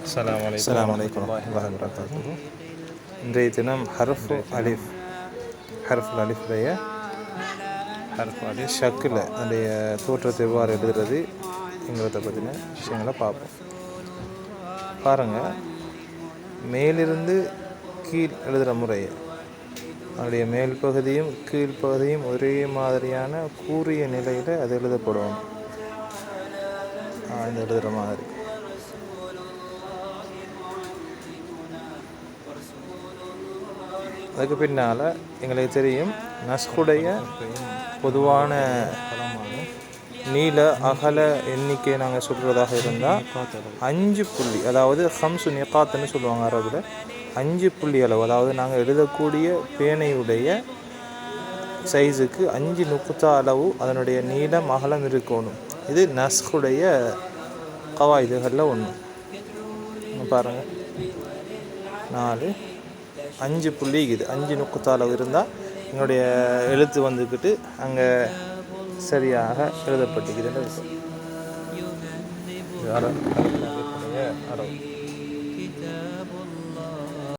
அஸ்ஸலாமு அலைக்கும் வரஹ்மத்துல்லாஹி வபரகாத்துஹு. இன்றைய தினம் ஹர்ஃபுல் அலிஃபுடைய ஷக்கில் அதனுடைய தோற்றத்தை எவ்வாறு எழுதுறது என்கிறத பற்றின விஷயங்களை பார்ப்போம். பாருங்கள், மேலிருந்து கீழ் எழுதுகிற முறையை, அதனுடைய மேல் பகுதியும் கீழ்ப்பகுதியும் ஒரே மாதிரியான கூறிய நிலையில் அது எழுதப்படும். இந்த எழுதுகிற மாதிரி அதுக்கு பின்னால் எங்களுக்கு தெரியும், நஸ்குடைய பொதுவான நீள அகல எண்ணிக்கை நாங்கள் சொல்கிறதாக இருந்தால் 5 புள்ளி, அதாவது ஹம்சு நிகாத்துன்னு சொல்லுவாங்க அரபில். 5 புள்ளி அளவு, அதாவது நாங்கள் எழுதக்கூடிய பேனையுடைய சைஸுக்கு 5 நுக்குத்தா அளவு அதனுடைய நீளம் அகலம் இருக்கணும். இது நஸ்குடைய கவாயிதுகளில் ஒன்று. பாருங்கள், 4 5 புள்ளி இது 5 நுக்குத்தா அளவு இருந்தால் எங்களுடைய எழுத்து வந்துக்கிட்டு அங்கே சரியாக எழுதப்பட்டிருக்குதுன்னு இருக்கும். அரபு.